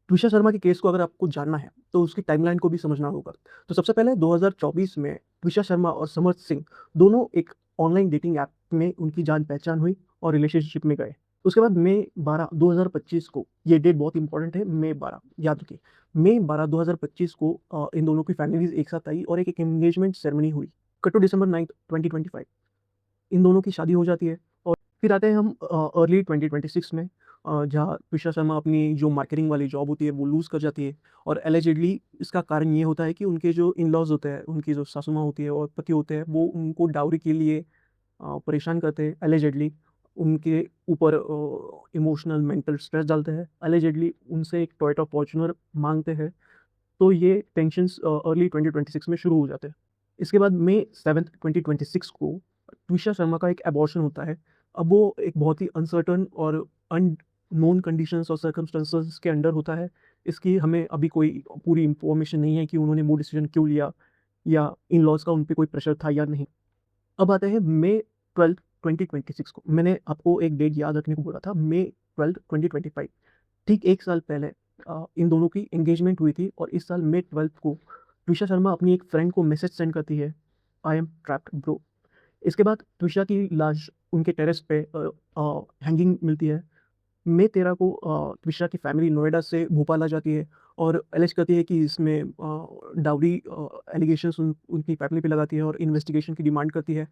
ट्विशा शर्मा के केस को अगर आपको जानना है, तो उसकी टाइमलाइन को भी समझना होगा। तो सबसे पहले 2024 में ट्विशा शर्मा और समर्थ सिंह दोनों एक ऑनलाइन डेटिंग ऐप में उनकी जान-पहचान हुई और रिलेशनशिप में गए। उसके बाद मई 12, 2025 को, ये डेट बहुत इंपॉर्टेंट है, मई 12 याद रखिए। मई 12, 2025 को इन दोनों की फैमिलीज़ एक साथ आई और एक एंगेजमेंट सेरेमनी हुई। कट टू डिसेंबर 9, 2025, इन दोनों की शादी हो जाती है। और फिर आते हैं हम अर्ली 2026 में, जहाँ ट्विशा शर्मा अपनी जो मार्केटिंग वाली जॉब होती है वो लूज़ कर जाती है। और एलिजिडली इसका कारण ये होता है कि उनके जो इन-लॉज़ होते हैं, उनकी जो सासू माँ होती है और पति होते हैं, वो उनको डाउरी के लिए परेशान करते हैं एलिजिडली। उनके ऊपर इमोशनल मेंटल स्ट्रेस डालते हैं, एलिजिडली उनसे एक टोयोटा फॉर्च्यूनर माँगते हैं। तो ये टेंशन्स अर्ली 2026 में शुरू हो जाते हैं। इसके बाद मई 7, 2026 को ट्विशा शर्मा का एक अबॉर्शन होता है। अब वो एक बहुत ही अनसर्टेन और अननोन कंडीशंस और सर्कमस्टेंसेस के अंडर होता है। इसकी हमें अभी कोई पूरी इन्फॉर्मेशन नहीं है कि उन्होंने वो डिसीजन क्यों लिया या इन-लॉज़ का उन पे कोई प्रेशर था या नहीं। अब आते हैं मई 12, 2026 को। मैंने आपको एक डेट याद रखने को बोला था, मई 12, 2025। ठीक 1 साल पहले इन दोनों की एंगेजमेंट हुई थी और इस साल मई 12 को ट्विशा शर्मा अपनी एक फ्रेंड को मैसेज सेंड करती है, आई एम ट्रैप्ड ब्रो। इसके बाद ट्विशा की लाश उनके टेरेस पे हैंगिंग मिलती है। मई 13 को ट्विशा की फैमिली नोएडा से भोपाल आ जाती है और एलिज करती है कि इसमें डाउरी एलिगेशंस उनकी फैमिली पे लगाती है और इन्वेस्टिगेशन की डिमांड करती है।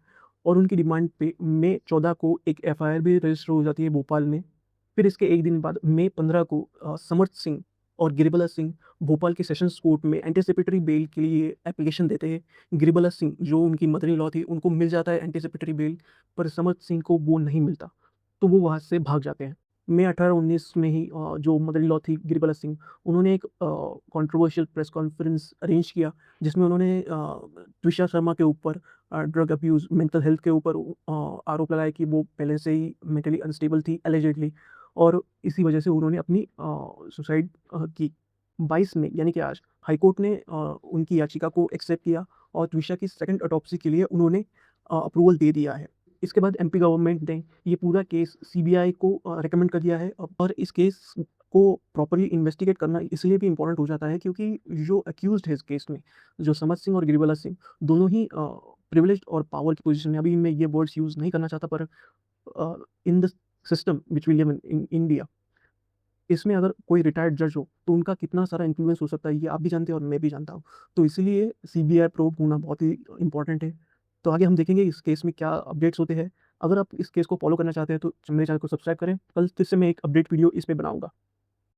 और उनकी डिमांड पे मई 14 को एक एफआईआर भी रजिस्टर हो जाती है भोपाल में। फिर इसके एक दिन बाद मई 15 को समर्थ सिंह और गिरिबाला सिंह भोपाल के सेशंस कोर्ट में एंटिसिपेटरी बेल के लिए एप्लीकेशन देते हैं। गिरिबाला सिंह जो उनकी मदर इन लॉ थी, उनको मिल जाता है एंटिसिपेटरी बेल, पर समर्थ सिंह को वो नहीं मिलता, तो वो वहाँ से भाग जाते हैं। मई 18-19 में ही जो मदर इन लॉ थी गिरिबाला सिंह, उन्होंने एक कंट्रोवर्शियल प्रेस कॉन्फ्रेंस अरेंज किया, जिसमें उन्होंने ट्विशा शर्मा के ऊपर ड्रग अब्यूज़, मेंटल हेल्थ के ऊपर आरोप लगाए कि वो पहले से ही मेंटली अनस्टेबल थी एलिजिडली। और इसी वजह से उन्होंने अपनी सुसाइड की। 22 मई यानी कि आज हाईकोर्ट ने उनकी याचिका को एक्सेप्ट किया और ट्विशा की सेकंड ऑटोप्सी के लिए उन्होंने अप्रूवल दे दिया है। इसके बाद एमपी गवर्नमेंट ने ये पूरा केस सीबीआई को रिकमेंड कर दिया है। और इस केस को प्रॉपर्ली इन्वेस्टिगेट करना इसलिए भी इम्पोर्टेंट हो जाता है क्योंकि जो अक्यूज्ड है इस केस में, जो समर्थ सिंह और गिरिबाला सिंह, दोनों ही प्रिविलेज्ड और पावर की पोजीशन में। अभी मैं ये वर्ड्स यूज़ नहीं करना चाहता, पर in the system which we live in India, इसमें अगर कोई रिटायर्ड जज हो, तो उनका कितना सारा इन्फ्लुएंस हो सकता है, ये आप भी जानते हैं और मैं भी जानता हूँ। तो इसीलिए सीबीआई प्रोब होना बहुत ही इम्पोर्टेंट है। तो आगे हम देखेंगे इस केस में क्या अपडेट्स होते हैं। अगर आप इस केस को फॉलो करना चाहते हैं, तो मेरे चैनल को सब्सक्राइब करें। कल फिर से मैं एक अपडेट वीडियो इस पे बनाऊँगा।